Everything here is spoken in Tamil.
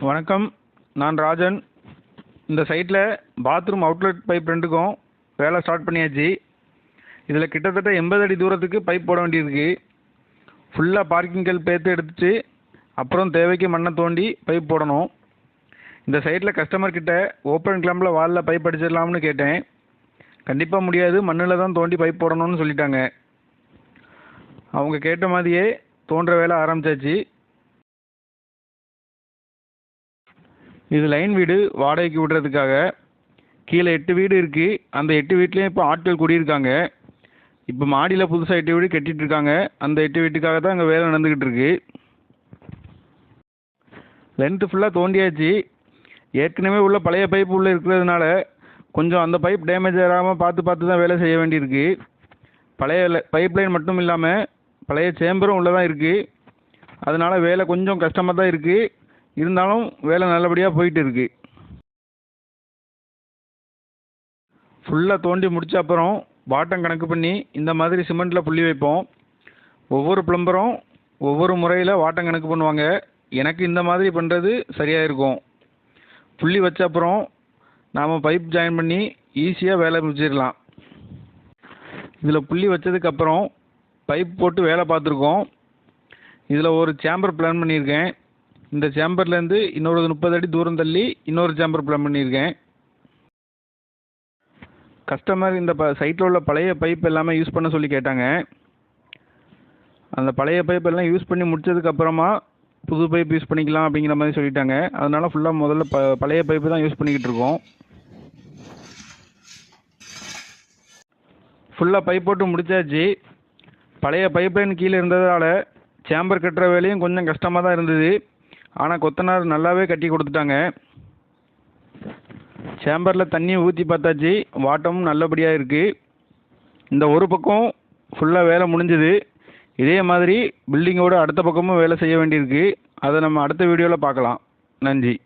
வணக்கம். நான் ராஜன். இந்த சைட்டில் பாத்ரூம் அவுட்லெட் பைப் ரெண்டுக்கும் வேலை ஸ்டார்ட் பண்ணியாச்சு. இதில் கிட்டத்தட்ட 80 அடி தூரத்துக்கு பைப் போட வேண்டியிருக்கு. ஃபுல்லாக பார்க்கிங் கல் பேத்து எடுத்துட்டு அப்புறம் தேவைக்கு மண்ணை தோண்டி பைப் போடணும். இந்த சைட்டில் கஸ்டமர் கிட்ட ஓப்பன் கிளம்பில் வாலில் பைப் அடிச்சிடலாம்னு கேட்டேன். கண்டிப்பாக முடியாது, மண்ணில் தான் தோண்டி பைப் போடணும்னு சொல்லிட்டாங்க. அவங்க கேட்ட மாதிரியே தோன்ற வேலை ஆரம்பித்தாச்சு. இது லைன் வீடு வாடகைக்கு விடுறதுக்காக. கீழே 8 வீடு இருக்குது. அந்த 8 வீட்லேயும் இப்போ ஆட்கள் குடியிருக்காங்க. இப்போ மாடியில் புதுசாக 8 வீடு கட்டிகிட்டு இருக்காங்க. அந்த 8 வீட்டுக்காக தான் அங்கே வேலை நடந்துக்கிட்டு இருக்கு. லென்த்து ஃபுல்லாக தோண்டியாச்சு. ஏற்கனவே உள்ள பழைய பைப் உள்ளே இருக்கிறதுனால கொஞ்சம் அந்த பைப் டேமேஜ் ஆகாமல் பார்த்து தான் வேலை செய்ய வேண்டியிருக்கு. பழைய பைப் லைன் மட்டும் இல்லாமல் பழைய சேம்பரும் உள்ளே தான் இருக்குது. அதனால் வேலை கொஞ்சம் கஷ்டமாக தான் இருக்குது. இருந்தாலும் வேலை நல்லபடியாக போயிட்டு இருக்கு. ஃபுல்லாக தோண்டி முடித்த அப்புறம் பாட்டம் கணக்கு பண்ணி இந்த மாதிரி சிமெண்ட்டில் புள்ளி வைப்போம். ஒவ்வொரு பிளம்பரும் ஒவ்வொரு முறையில் வாட்டம் கணக்கு பண்ணுவாங்க. எனக்கு இந்த மாதிரி பண்ணுறது சரியாக இருக்கும். புள்ளி வச்ச அப்புறம் நாம் பைப் ஜாயின் பண்ணி ஈஸியாக வேலை முடிச்சிடலாம். இதில் புள்ளி வச்சதுக்கப்புறம் பைப் போட்டு வேலை பார்த்துருக்கோம். இதில் ஒரு சேம்பர் பிளான் பண்ணியிருக்கேன். இந்த சேம்பர்லேருந்து இன்னொரு 30 அடி தூரம் தள்ளி இன்னொரு சேம்பர் பிளான் பண்ணியிருக்கேன். கஸ்டமர் இந்த சைட்டில் உள்ள பழைய பைப் எல்லாமே யூஸ் பண்ண சொல்லி கேட்டாங்க. அந்த பழைய பைப் எல்லாம் யூஸ் பண்ணி முடிச்சதுக்கப்புறமா புது பைப் யூஸ் பண்ணிக்கலாம் அப்படிங்கிற மாதிரி சொல்லிட்டாங்க. அதனால் ஃபுல்லாக முதல்ல பழைய பைப்பு தான் யூஸ் பண்ணிக்கிட்டு இருக்கோம். ஃபுல்லாக பைப் போட்டு முடிச்சாச்சு. பழைய பைப் லைன் கீழே இருந்ததால் சேம்பர் கட்டுற வேலையும் கொஞ்சம் கஷ்டமாக தான் இருந்தது. ஆனால் கொத்தனார் நல்லாவே கட்டி கொடுத்துட்டாங்க. சேம்பரில் தண்ணியை ஊற்றி பார்த்தாச்சு. வாட்டமும் நல்லபடியாக இருக்குது. இந்த ஒரு பக்கம் ஃபுல்லாக வேலை முடிஞ்சுது. இதே மாதிரி பில்டிங்கோட அடுத்த பக்கமும் வேலை செய்ய வேண்டியிருக்கு. அதை நம்ம அடுத்த வீடியோவில் பார்க்கலாம். நன்றி.